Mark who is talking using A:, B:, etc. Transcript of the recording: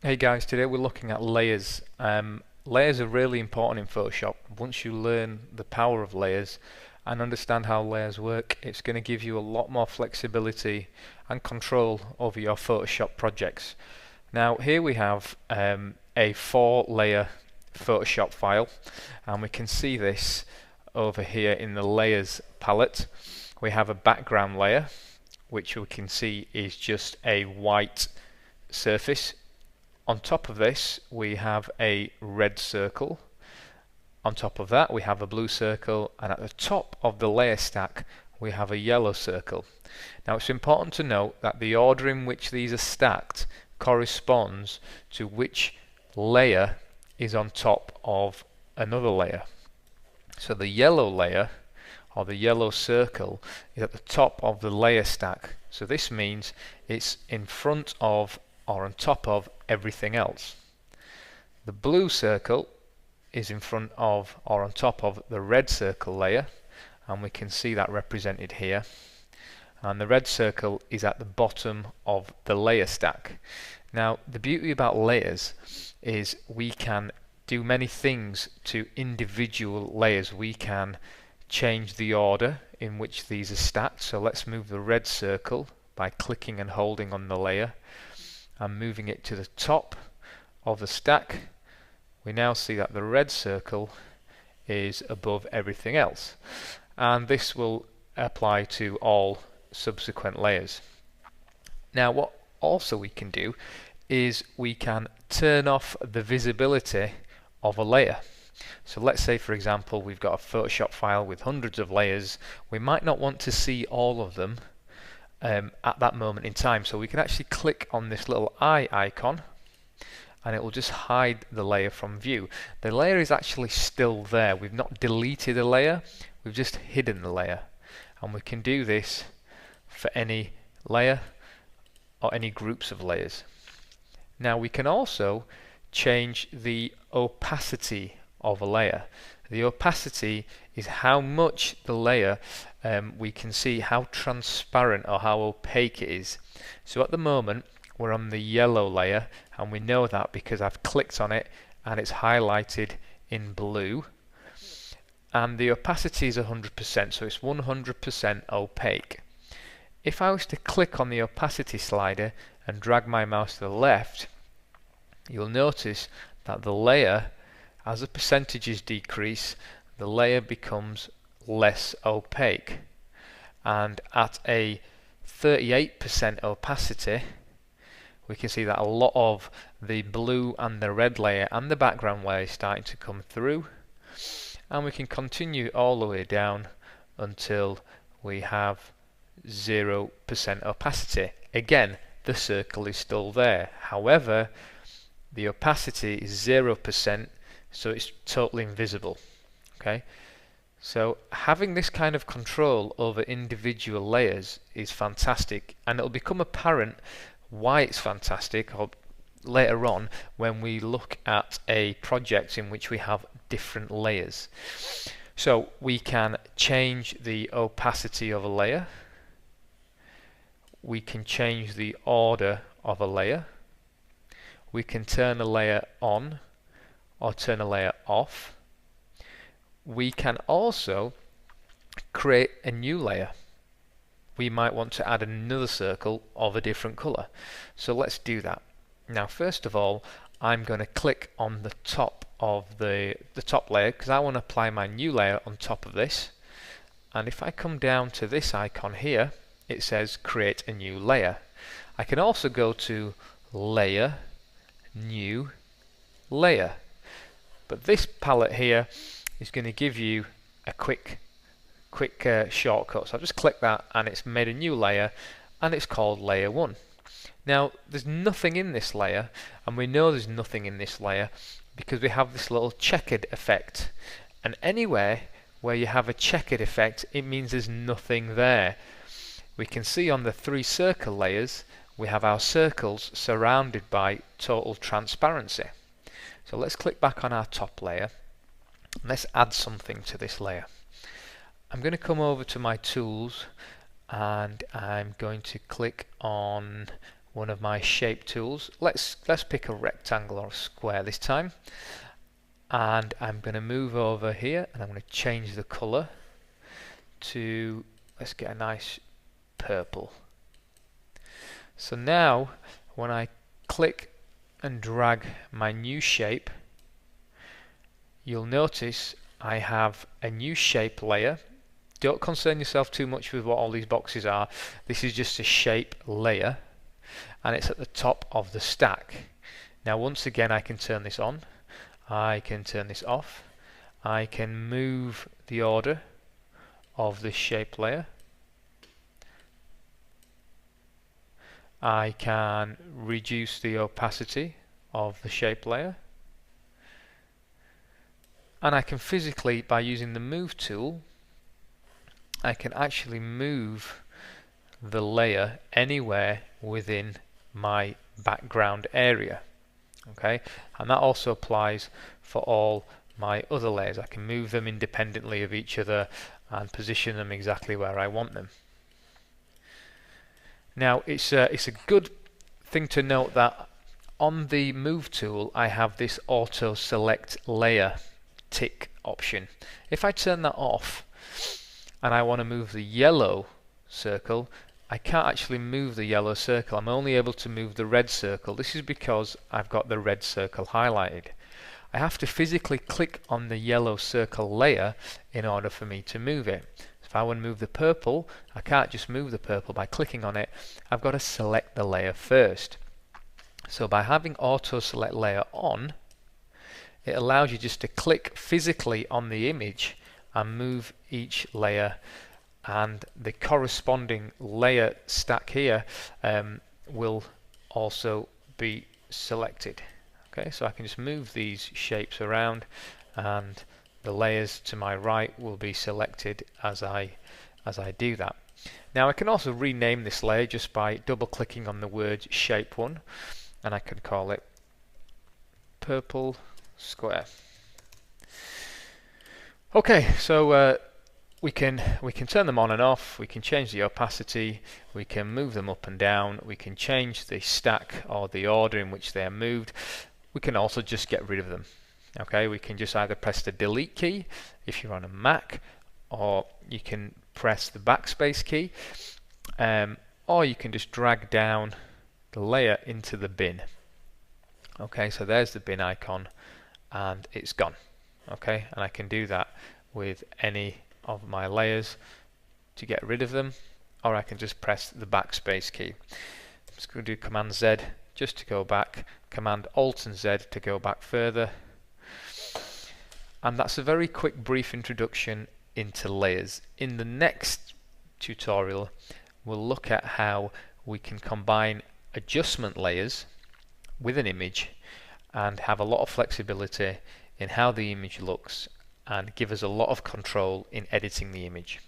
A: Hey guys, today we're looking at layers. Layers are really important in Photoshop. Once you learn the power of layers and understand how layers work, it's going to give you a lot more flexibility and control over your Photoshop projects. Now here we have a 4-layer Photoshop file, and we can see this over here in the layers palette. We have a background layer, which we can see is just a white surface. On top of this we have a red circle. On top of that we have a blue circle, and at the top of the layer stack we have a yellow circle. Now it's important to note that the order in which these are stacked corresponds to which layer is on top of another layer. So the yellow layer, or the yellow circle, is at the top of the layer stack. So this means it's in front of or on top of everything else. The blue circle is in front of or on top of the red circle layer, and we can see that represented here. And the red circle is at the bottom of the layer stack. Now the beauty about layers is we can do many things to individual layers. We can change the order in which these are stacked. So let's move the red circle by clicking and holding on the layer and moving it to the top of the stack. We now see that the red circle is above everything else, and this will apply to all subsequent layers. Now what also we can do is we can turn off the visibility of a layer. So let's say, for example, we've got a Photoshop file with hundreds of layers. We might not want to see all of them at that moment in time, so we can actually click on this little eye icon and it will just hide the layer from view. The layer is actually still there. We've not deleted a layer, we've just hidden the layer, and we can do this for any layer or any groups of layers. Now we can also change the opacity of a layer. The opacity is how much the layer we can see, how transparent or how opaque it is. So at the moment we're on the yellow layer, and we know that because I've clicked on it and it's highlighted in blue, and the opacity is 100%, so it's 100% opaque. If I was to click on the opacity slider and drag my mouse to the left, you'll notice that the layer, as the percentages decrease, the layer becomes less opaque, and at a 38% opacity we can see that a lot of the blue and the red layer and the background layer is starting to come through, and we can continue all the way down until we have 0% opacity. Again, the circle is still there, however the opacity is 0%, so it's totally invisible. Okay, so having this kind of control over individual layers is fantastic, and it'll become apparent why it's fantastic later on when we look at a project in which we have different layers. So we can change the opacity of a layer, we can change the order of a layer, we can turn a layer on or turn a layer off. We can also create a new layer. We might want to add another circle of a different color, so let's do that. Now first of all, I'm going to click on the top of the top layer because I want to apply my new layer on top of this, and if I come down to this icon here, it says create a new layer. I can also go to layer, new layer, but this palette here is going to give you a quick shortcut. So I'll just click that and it's made a new layer, and it's called layer 1. Now there's nothing in this layer, and we know there's nothing in this layer because we have this little checkered effect, and anywhere where you have a checkered effect it means there's nothing there. We can see on the 3 circle layers we have our circles surrounded by total transparency. So let's click back on our top layer. Let's add something to this layer. I'm going to come over to my tools and I'm going to click on one of my shape tools. Let's pick a rectangle or a square this time, and I'm going to move over here and I'm going to change the color to, let's get a nice purple. So now when I click and drag my new shape, you'll notice I have a new shape layer. Don't concern yourself too much with what all these boxes are. This is just a shape layer, and it's at the top of the stack. Now once again, I can turn this on, I can turn this off, I can move the order of this shape layer, I can reduce the opacity of the shape layer, and I can physically, by using the move tool, I can actually move the layer anywhere within my background area. Okay, and that also applies for all my other layers. I can move them independently of each other and position them exactly where I want them. Now it's a good thing to note that on the move tool I have this auto select layer tick option. If I turn that off and I want to move the yellow circle, I can't actually move the yellow circle. I'm only able to move the red circle. This is because I've got the red circle highlighted. I have to physically click on the yellow circle layer in order for me to move it. If I want to move the purple, I can't just move the purple by clicking on it. I've got to select the layer first. So by having auto select layer on, it allows you just to click physically on the image and move each layer, and the corresponding layer stack here will also be selected. Okay, so I can just move these shapes around and the layers to my right will be selected as I do that. Now I can also rename this layer just by double clicking on the word shape 1, and I can call it purple square. Okay, so we can turn them on and off, we can change the opacity, we can move them up and down, we can change the stack or the order in which they are moved. We can also just get rid of them. Okay, we can just either press the delete key if you're on a Mac, or you can press the backspace key, or you can just drag down the layer into the bin. Okay, so there's the bin icon and it's gone. Okay, and I can do that with any of my layers to get rid of them, or I can just press the backspace key. I'm just going to do Command Z just to go back, Command Alt and Z to go back further. And that's a very quick brief introduction into layers. In the next tutorial we'll look at how we can combine adjustment layers with an image and have a lot of flexibility in how the image looks and give us a lot of control in editing the image.